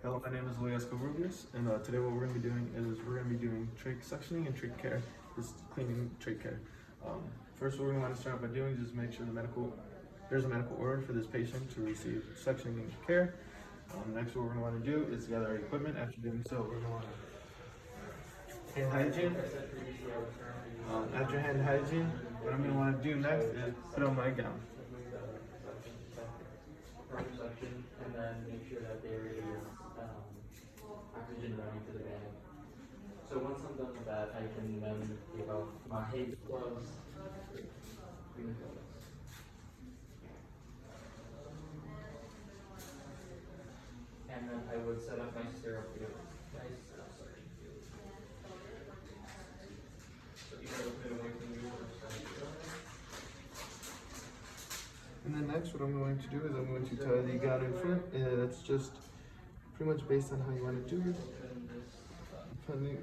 Hello, my name is Luis Rubius, and today what we're going to be doing is we're going to be doing trach suctioning and trach care, just cleaning trach care. First, what we're going to want to start off by doing is just make sure there's a medical order for this patient to receive suctioning and care. Next, what we're going to want to do is gather our equipment. After doing so, we're going to want to hand hygiene. After hand hygiene, what I'm going to want to do next is put on my gown. And then make sure that there is oxygen running to the bag. So once I'm done with that, I can then take off my gloves, clean clothes. And then I would set up my stirrup wheel. So you gotta put away from you And then next, what I'm going to do is I'm going to tie the gown in front, and that's just pretty much based on how you want to do it, depending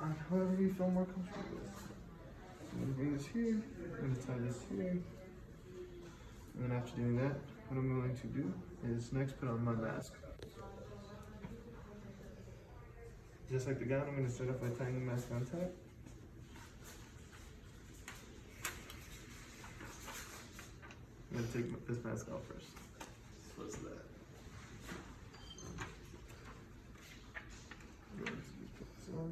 on however you feel more comfortable with. I'm going to bring this here, I'm going to tie this here, and then after doing that, what I'm going to do is next put on my mask. Just like the gown, I'm going to start off by tying the mask on top. I'm going to take this mask off first. What's that? I'm going to put this on.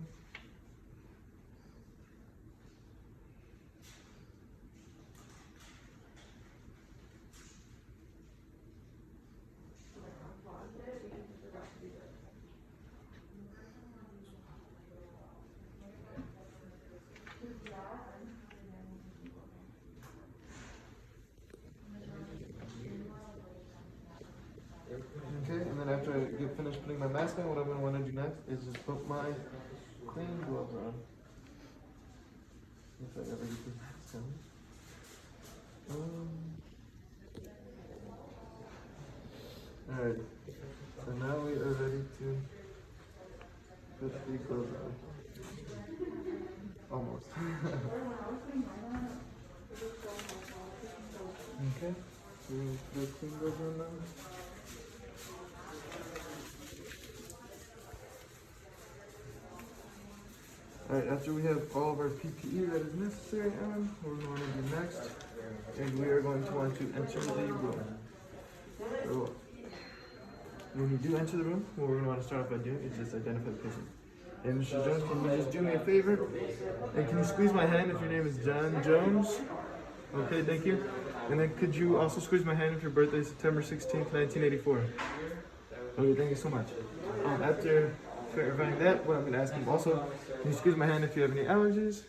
Okay, and then after I get finished putting my mask on, what I'm going to want to do next is just put my clean gloves on. If I ever get this mask on. Alright, so now we are ready to put the gloves on. Almost. Okay, so we're going to put the clean gloves on now. Alright, after we have all of our PPE that is necessary on, what we're going to do next, and we are going to want to enter the room. So, when you do enter the room, what we're going to want to start off by doing is just identify the patient. And Mr. Jones, can you just do me a favor? And can you squeeze my hand if your name is John Jones? Okay, thank you. And then could you also squeeze my hand if your birthday is September 16th, 1984? Okay, thank you so much. After verifying that, what I'm going to ask him also, can you squeeze my hand if you have any allergies?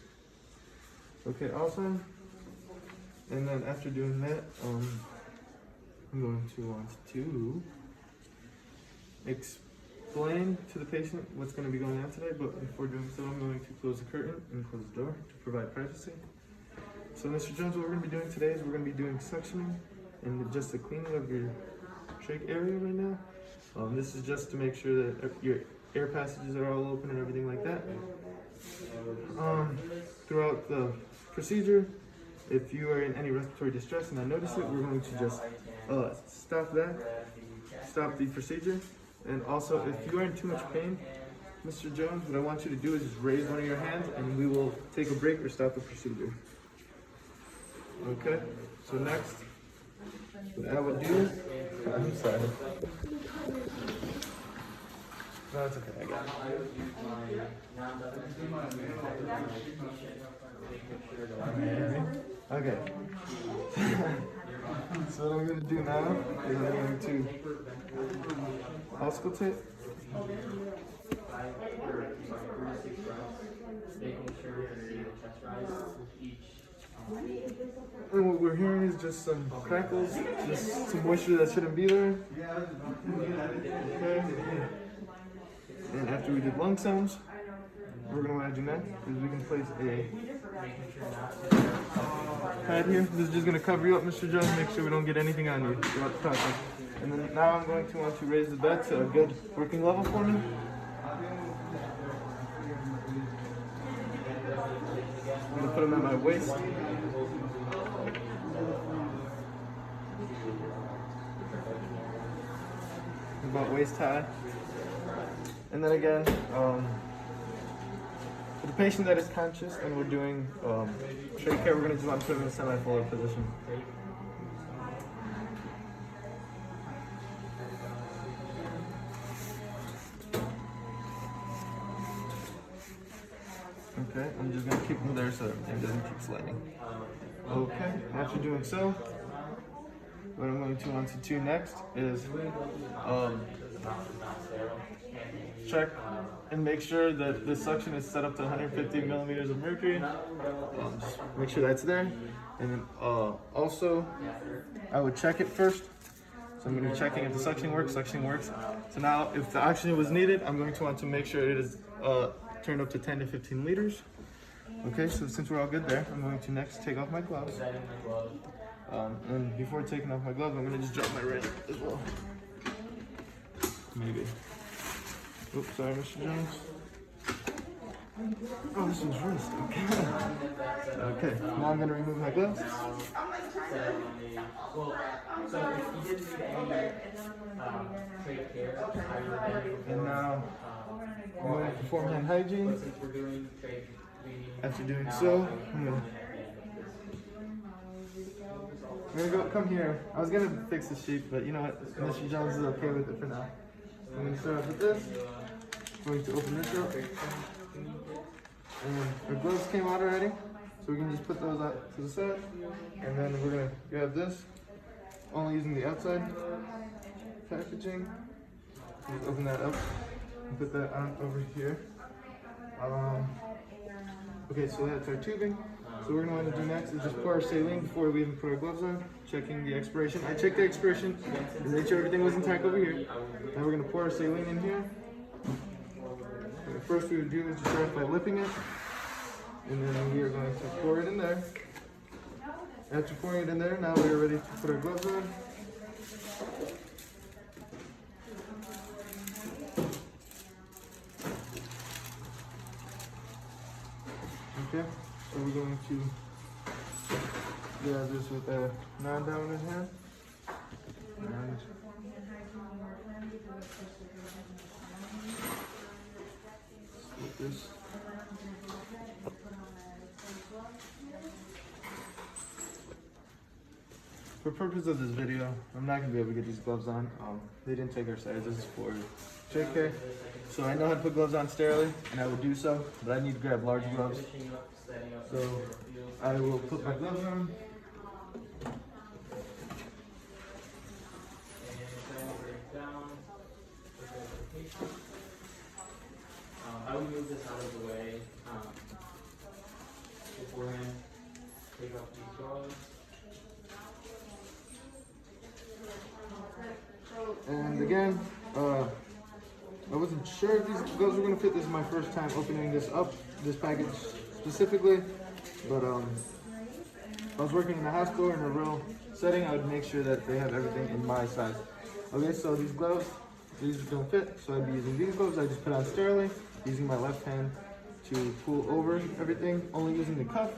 Okay, awesome. And then after doing that, I'm going to want to explain to the patient what's going to be going on today, but before doing so, I'm going to close the curtain and close the door to provide privacy. So Mr. Jones, what we're going to be doing today is we're going to be doing suctioning and just the cleaning of your trach area right now. This is just to make sure that your air passages are all open and everything like that. Throughout the procedure, if you are in any respiratory distress and I notice it, we're going to just stop the procedure. And also, if you are in too much pain, Mr. Jones, what I want you to do is just raise one of your hands and we will take a break or stop the procedure. Okay, so next, what I would do, I'm sorry. No, it's okay, I got it. Okay. So what I'm going to do now is I'm going to auscultate. And what we're hearing is just some crackles, just some moisture that shouldn't be there. Okay. And after we did lung sounds, what we're going to want to do next is we can place a pad here. This is just going to cover you up, Mr. Jones, make sure we don't get anything on you throughout the process. And then now I'm going to want to raise the bed to a good working level for me. I'm going to put them at my waist. About waist high. And then again, for the patient that is conscious and we're doing trach care, we're going to just want to put him in a semi-forward position. Okay, I'm just going to keep him there so everything doesn't keep sliding. Okay, after doing so, what I'm going to want to do next is check and make sure that the suction is set up to 150 millimeters of mercury. Just make sure that's there. And then also, I would check it first. So I'm going to be checking if the suction works. Suction works. So now, if the oxygen was needed, I'm going to want to make sure it is turned up to 10 to 15 liters. Okay, so since we're all good there, I'm going to next take off my gloves. And before taking off my gloves, I'm going to just drop my wrist as well. Maybe. Oops, sorry, Mr. Jones. Oh, this one's wrist. Okay. Okay, now I'm going to remove my gloves. And now I'm going to perform hand hygiene. After doing so, I'm gonna go, come here. I was gonna fix the sheet, but you know what? Mr. Jones is okay with it for now. I'm gonna start off with this. I'm going to open this up. And our gloves came out already, so we can just put those out to the side. And then we're gonna grab this, only using the outside packaging. Just open that up and put that on over here. Okay, so that's our tubing. So what we're going to want to do next is just pour our saline before we even put our gloves on, checking the expiration. I checked the expiration and made sure everything was intact over here. Now we're going to pour our saline in here. So the first we would do is just start by lipping it. And then we are going to pour it in there. After pouring it in there, now we are ready to put our gloves on. Okay, so we're going to grab this with a non-dominant hand. And split this. For purpose of this video, I'm not going to be able to get these gloves on. They didn't take our size. This is for Trach Care. So I know how to put gloves on sterilely, and I would do so, but I need to grab large gloves. So I will put my gloves on. I will move this out of the way beforehand. Take off these gloves. And again, I wasn't sure if these gloves were going to fit. This is my first time opening this up, this package specifically. But if I was working in a hospital in a real setting, I would make sure that they have everything in my size. Okay, so these gloves, these don't fit, so I'd be using these gloves. I just put on sterilely, using my left hand to pull over everything, only using the cuff.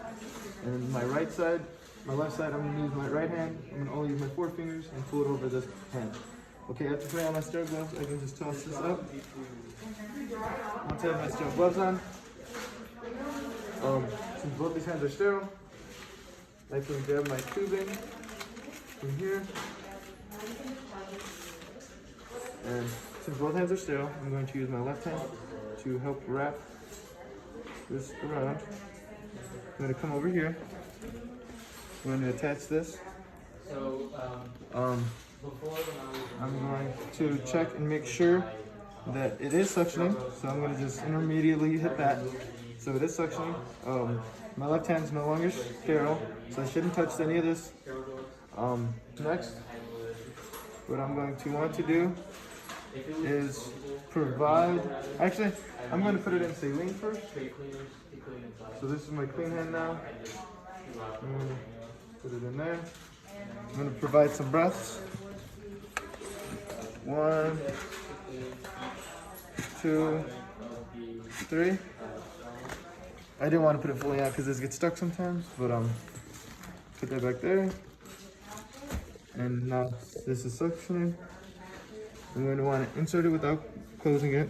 And then my right side, my left side, I'm going to use my right hand. I'm going to only use my forefingers and pull it over this hand. Okay, after putting on my sterile gloves, I can just toss this up. Once I have my sterile gloves on, since both these hands are sterile, I can grab my tubing from here. And since both hands are sterile, I'm going to use my left hand to help wrap this around. I'm going to come over here. I'm going to attach this. I'm going to check and make sure that it is suctioning. So I'm going to just intermediately hit that. So it is suctioning. My left hand is no longer sterile, so I shouldn't touch any of this. Next, what I'm going to want to do is provide, actually, I'm going to put it in saline first. So this is my clean hand now. I'm going to put it in there. I'm going to provide some breaths. 1, 2, 3. I didn't want to put it fully out because this gets stuck sometimes, but put that back there. And now this is suctioning. I'm going to want to insert it without closing it.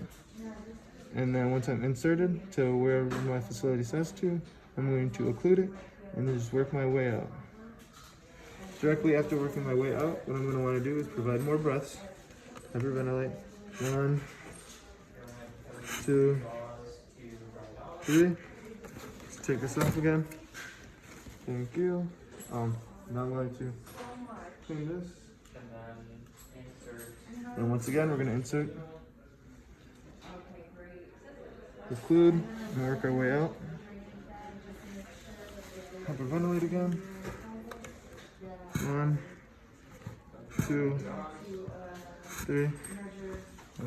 And then once I'm inserted to wherever my facility says to, I'm going to occlude it and then just work my way out. Directly after working my way out, what I'm going to want to do is provide more breaths. Hyperventilate. 1, 2, 3. Let's take this off again. Thank you. Now I'm going to clean this. And once again, we're going to insert, occlude, and work our way out. Hyperventilate again. 1, 2, 3.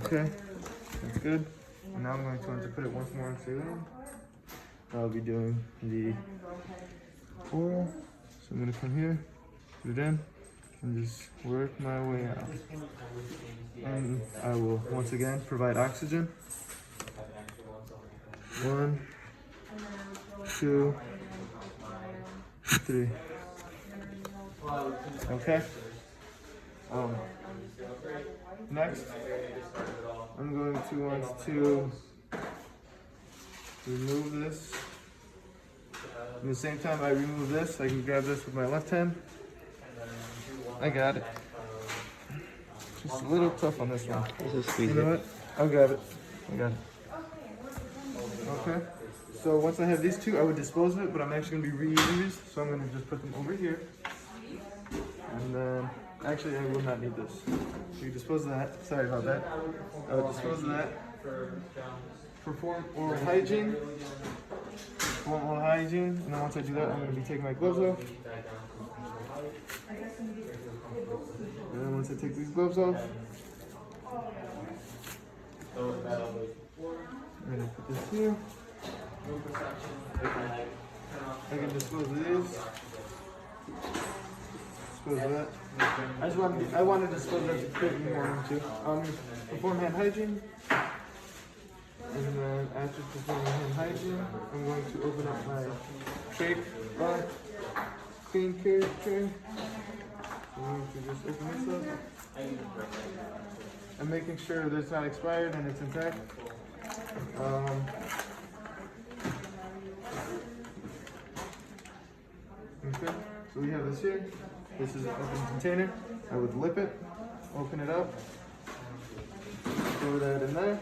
Okay, that's good. And now I'm going to want to put it once more in saline. I'll be doing the oral. So I'm going to come here, put it in, and just work my way out. And I will once again provide oxygen. 1, 2, 3. Okay. Next, I'm going to want to remove this. At the same time I remove this, I can grab this with my left hand. I got it. Just a little tough on this one. You know what? I'll grab it. I got it. Okay. So once I have these two, I would dispose of it, but I'm actually going to be reusing these, so I'm going to just put them over here. And then, actually, I will not need this. We dispose of that. Sorry about that. I would dispose of that. Perform oral hygiene. Perform oral hygiene. And then once I do that, I'm going to be taking my gloves off. And then once I take these gloves off, I'm going to put this here. I can dispose of these. Dispose of that. I want to dispose of that quick in the morning too. Perform hand hygiene. And then after performing hand hygiene, I'm going to open up my Trach Care tray. I'm going to just open this up. I'm making sure that it's not expired and it's intact. Okay, so we have this here. This is an open container. I would lip it, open it up, throw that in there.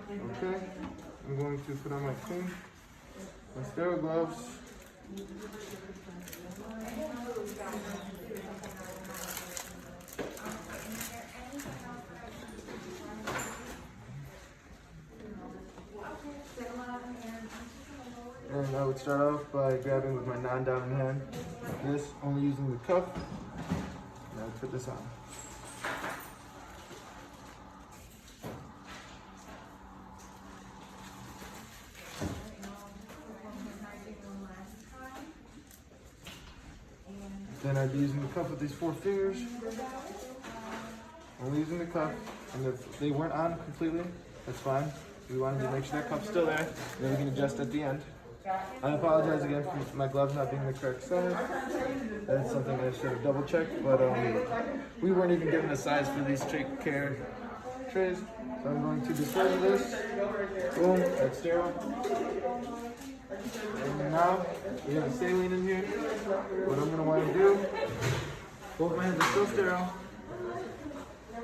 Okay, I'm going to put on my sterile gloves. And I would start off by grabbing with my non-dominant hand, like this, only using the cuff. And I would put this on. Then I'd be using the cuff with these 4 fingers. Only using the cuff. And if they weren't on completely, that's fine. We wanted to make sure that cuff's still there. Then we can adjust at the end. I apologize again for my gloves not being the correct size. That's something I should have double checked, but we weren't even given a size for these Trach Care trays. So I'm going to dispose of this. Boom, that's sterile. And now we have a saline in here. What I'm going to want to do, both my hands are still sterile.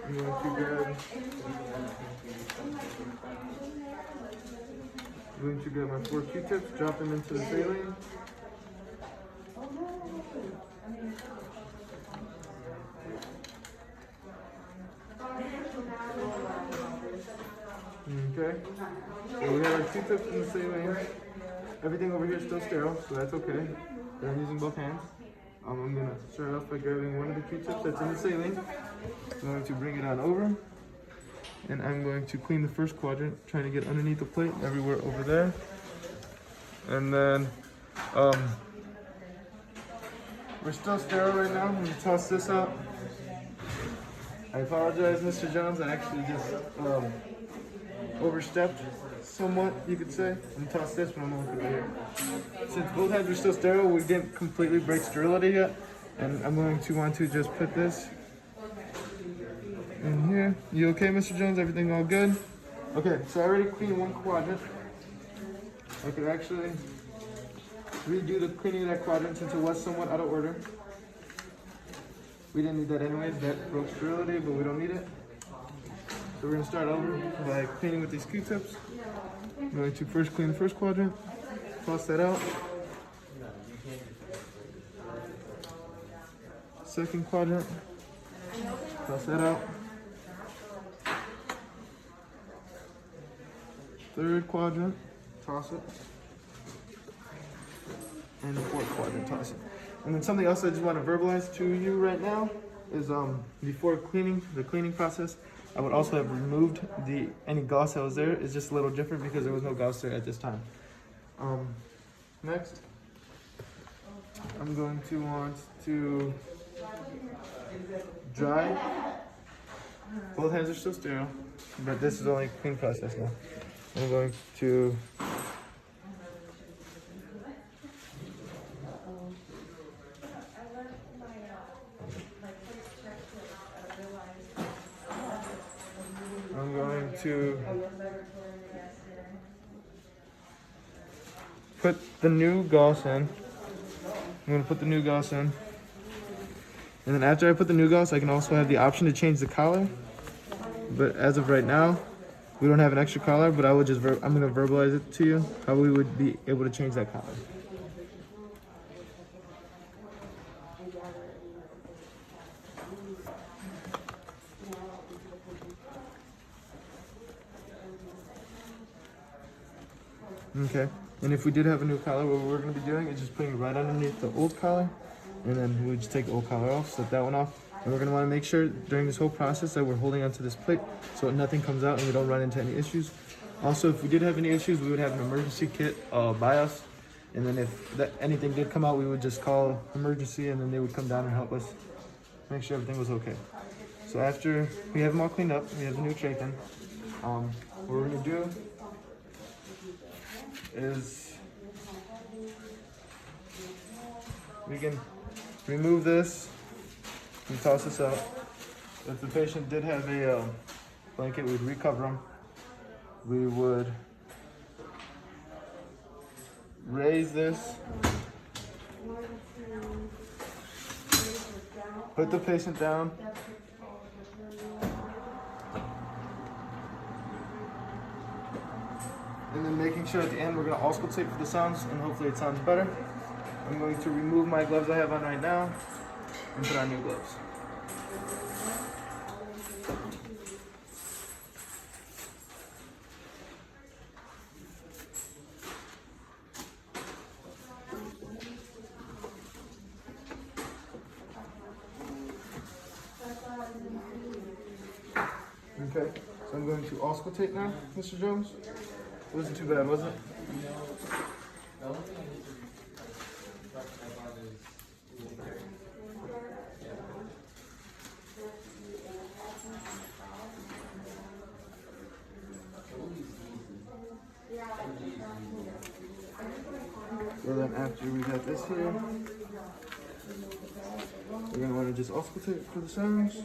I'm going to grab my 4 Q-tips, drop them into the saline. Okay, so we have our Q-tips in the saline. Everything over here is still sterile, so that's okay. Then I'm using both hands. I'm going to start off by grabbing one of the Q-tips that's in the saline. I'm going to bring it on over. And I'm going to clean the first quadrant, trying to get underneath the plate, everywhere over there. And then, we're still sterile right now. I'm going to toss this out. I apologize, Mr. Jones. I actually just overstepped somewhat, you could say. I'm going to toss this, but I'm going to put it here. Since both hands are still sterile, we didn't completely break sterility yet. And I'm going to want to just put this in here. You okay, Mr. Jones? Everything all good? Okay, so I already cleaned one quadrant. I could actually redo the cleaning of that quadrant since it was somewhat out of order. We didn't need that anyways, that broke sterility, but we don't need it. So we're gonna start over by cleaning with these Q-tips. I'm going to first clean the first quadrant, toss that out. Second quadrant, toss that out. Third quadrant, toss it. And the fourth quadrant, toss it. And then something else I just want to verbalize to you right now is before cleaning, the cleaning process, I would also have removed any gauze that was there. It's just a little different because there was no gauze there at this time. Next, I'm going to want to dry. Both hands are still sterile, but this is only a clean process now. I'm going to put the new gauze in. I'm going to put the new gauze in. And then after I put the new gauze, I can also have the option to change the collar. But as of right now, we don't have an extra collar, but I'm going to verbalize it to you, how we would be able to change that collar. Okay, and if we did have a new collar, what we're going to be doing is just putting it right underneath the old collar, and then we just take the old collar off, set that one off, and we're going to want to make sure during this whole process that we're holding onto this plate so nothing comes out and we don't run into any issues. Also, if we did have any issues, we would have an emergency kit by us, and then if anything did come out, we would just call emergency, and then they would come down and help us make sure everything was okay. So after we have them all cleaned up, we have the new trach in, what we're going to do is we can remove this and toss this out. If the patient did have a blanket, we'd recover them. We would raise this, put the patient down, and then making sure at the end we're going to auscultate for the sounds, and hopefully it sounds better. I'm going to remove my gloves I have on right now and put on new gloves. Okay, so I'm going to auscultate now, Mr. Jones. It wasn't too bad, was it? So then after we have this here, we're going to want to just auscultate for the sounds.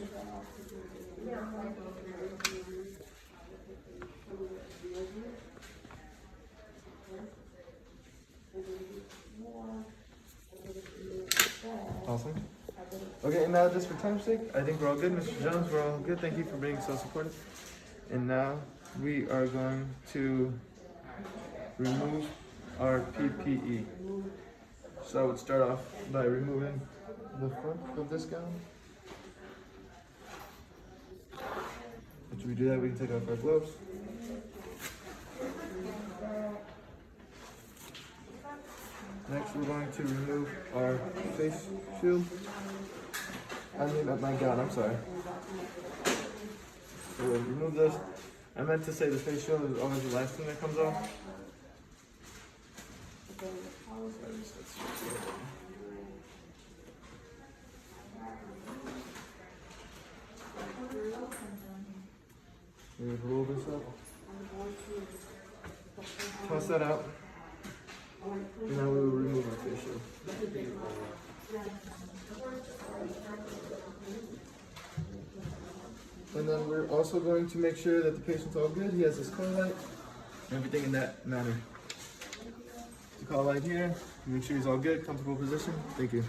Awesome. Okay, and now just for time's sake, I think we're all good. Mr. Jones, we're all good. Thank you for being so supportive. And now we are going to remove our PPE. So I would start off by removing the front of this gown. After we do that, we can take off our gloves. Next, we're going to remove our face shield. I mean, my gown, I'm sorry. So we'll remove this. I meant to say the face shield is always the last thing that comes off. We roll this up. Toss that out. And now we will remove our face shield. And then we're also going to make sure that the patient's all good. He has his call light, everything in that manner. The call light here, make sure he's all good, comfortable position. Thank you.